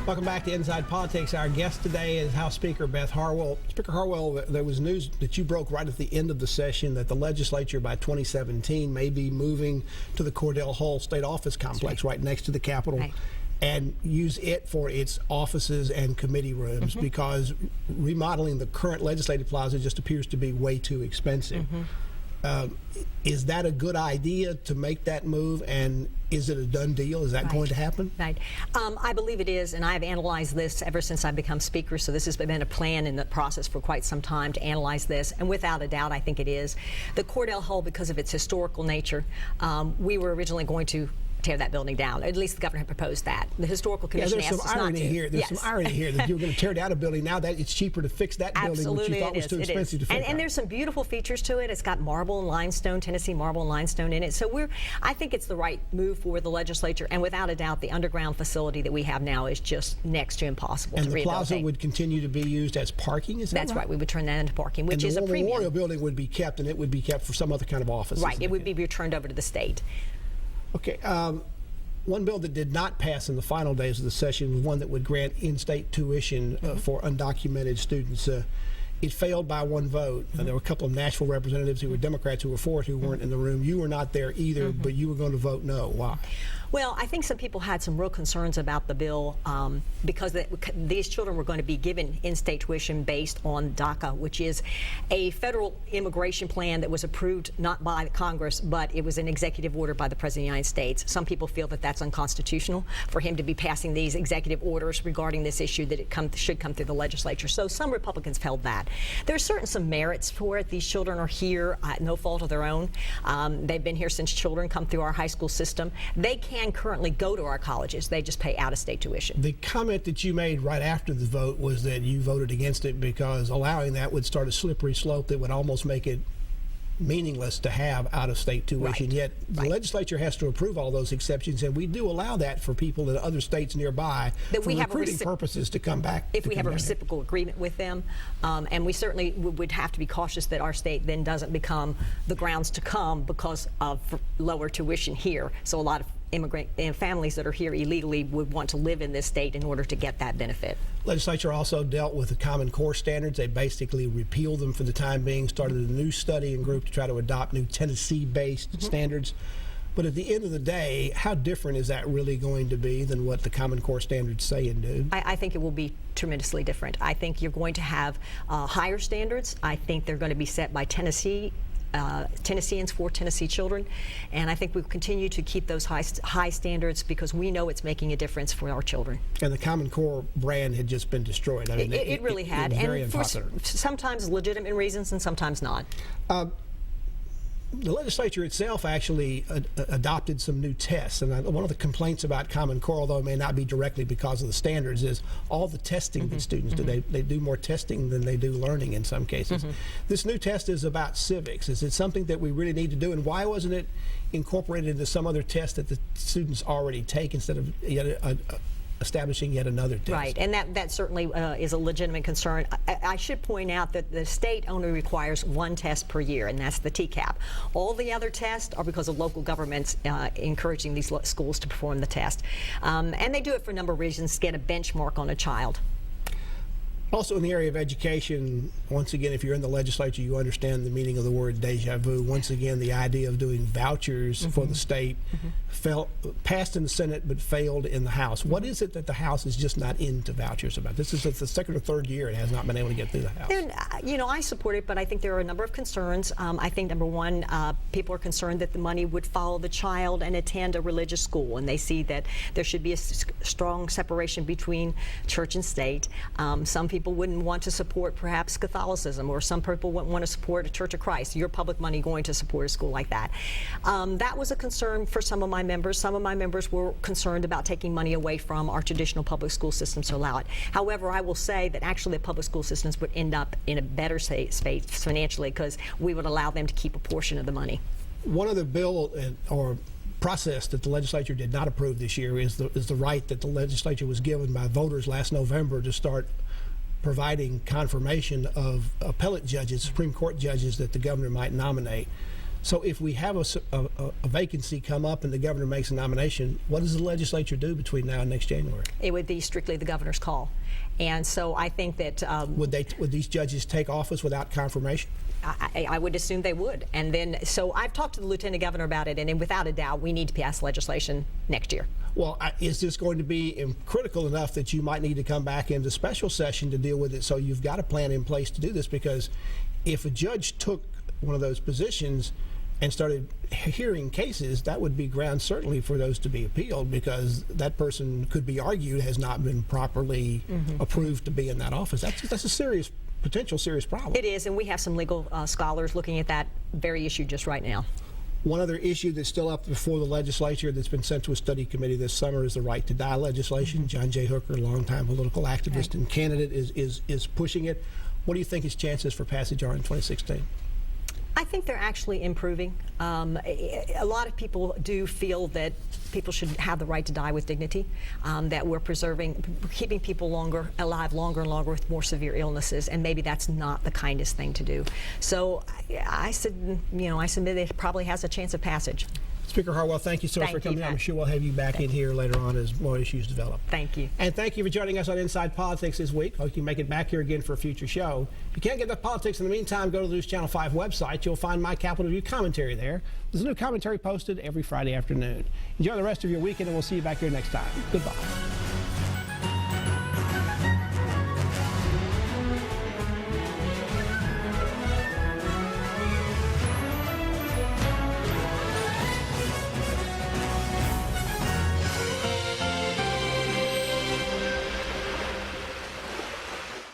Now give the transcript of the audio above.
Welcome back to Inside Politics. Our guest today is House Speaker Beth Harwell. Speaker Harwell, there was news that you broke right at the end of the session that the legislature by 2017 may be moving to the Cordell Hall State Office Complex right next to the Capitol and use it for its offices and committee rooms because remodeling the current legislative plaza just appears to be way too expensive. Is that a good idea to make that move, and is it a done deal? Is that going to happen? Right. I believe it is, and I've analyzed this ever since I've become Speaker, so this has been a plan in the process for quite some time to analyze this, and without a doubt, I think it is. The Cordell Hall, because of its historical nature, we were originally going to tear that building down. At least the governor had proposed that. The historical commission asked us not to. There's some irony here that you're going to tear down a building now that it's cheaper to fix that building, which you thought was too expensive to fix. And there's some beautiful features to it. It's got marble and limestone, Tennessee marble and limestone in it. So I think it's the right move for the legislature. And without a doubt, the underground facility that we have now is just next to impossible to rehabilitate. And the plaza would continue to be used as parking. Is that right? That's right. We would turn that into parking, which is a premium. And the memorial building would be kept, and it would be kept for some other kind of office. Right. It would be returned over to the state. Okay. One bill that did not pass in the final days of the session was one that would grant in-state tuition for undocumented students. It failed by one vote. There were a couple of Nashville representatives who were Democrats who were for it who weren't in the room. You were not there either, but you were going to vote no. Why? Well, I think some people had some real concerns about the bill because these children were going to be given in-state tuition based on DACA, which is a federal immigration plan that was approved not by Congress, but it was an executive order by the President of the United States. Some people feel that that's unconstitutional for him to be passing these executive orders regarding this issue, that it should come through the legislature. So some Republicans held that. There's some merits for it. These children are here at no fault of their own. They've been here since children come through our high school system. They can currently go to our colleges. They just pay out-of-state tuition. The comment that you made right after the vote was that you voted against it because allowing that would start a slippery slope that would almost make it meaningless to have out-of-state tuition. Yet the legislature has to approve all those exceptions, and we do allow that for people in other states nearby for recruiting purposes to come back. If we have a reciprocal agreement with them, and we certainly would have to be cautious that our state then doesn't become the grounds to come because of lower tuition here. So a lot of immigrant and families that are here illegally would want to live in this state in order to get that benefit. Legislature also dealt with the Common Core standards. They basically repealed them for the time being, started a new studying group to try to adopt new Tennessee-based standards. But at the end of the day, how different is that really going to be than what the Common Core standards say and do? I think it will be tremendously different. I think you're going to have higher standards. I think they're going to be set by Tennesseans for Tennessee children, and I think we'll continue to keep those high standards because we know it's making a difference for our children. And the Common Core brand had just been destroyed. I mean, it really had, and for sometimes legitimate reasons and sometimes not. The legislature itself actually adopted some new tests, and one of the complaints about Common Core, although it may not be directly because of the standards, is all the testing that students do. They do more testing than they do learning in some cases. This new test is about civics. Is it something that we really need to do, and why wasn't it incorporated into some other test that the students already take instead of establishing yet another test? Right, and that certainly is a legitimate concern. I should point out that the state only requires one test per year, and that's the TCAP. All the other tests are because of local governments encouraging these schools to perform the test. And they do it for a number of reasons, to get a benchmark on a child. Also in the area of education, once again, if you're in the legislature, you understand the meaning of the word deja vu. Once again, the idea of doing vouchers for the state passed in the Senate but failed in the House. What is it that the House is just not into vouchers about? This is the second or third year it has not been able to get through the House. And, I support it, but I think there are a number of concerns. I think, number one, people are concerned that the money would follow the child and attend a religious school, and they see that there should be a strong separation between church and state. Some people wouldn't want to support perhaps Catholicism, or some people wouldn't want to support a Church of Christ. Your public money going to support a school like that. That was a concern for some of my members. Some of my members were concerned about taking money away from our traditional public school systems to allow it. However, I will say that actually the public school systems would end up in a better space financially because we would allow them to keep a portion of the money. One of the bill or process that the legislature did not approve this year is the right that the legislature was given by voters last November to start providing confirmation of appellate judges, Supreme Court judges that the governor might nominate. So if we have a vacancy come up and the governor makes a nomination, what does the legislature do between now and next January? It would be strictly the governor's call. And so I think that Would these judges take office without confirmation? I would assume they would. And then, so I've talked to the lieutenant governor about it, and without a doubt, we need to pass legislation next year. Well, is this going to be critical enough that you might need to come back into special session to deal with it? So you've got a plan in place to do this, because if a judge took one of those positions and started hearing cases, that would be ground certainly for those to be appealed, because that person could be argued has not been properly approved to be in that office. That's a serious, potential serious problem. It is, and we have some legal scholars looking at that very issue just right now. One other issue that's still up before the legislature that's been sent to a study committee this summer is the right to die legislation. John J. Hooker, longtime political activist and candidate, is pushing it. What do you think his chances for passage are in 2016? I think they're actually improving. A lot of people do feel that people should have the right to die with dignity, that we're keeping people alive longer and longer with more severe illnesses, and maybe that's not the kindest thing to do. So I submit it probably has a chance of passage. Speaker Harwell, thank you so much for coming in. I'm sure we'll have you back in here later on as more issues develop. Thank you. And thank you for joining us on Inside Politics this week. Hope you can make it back here again for a future show. If you can't get the politics in the meantime, go to the NewsChannel 5 website. You'll find my Capitol Review commentary there. There's a new commentary posted every Friday afternoon. Enjoy the rest of your weekend, and we'll see you back here next time. Goodbye.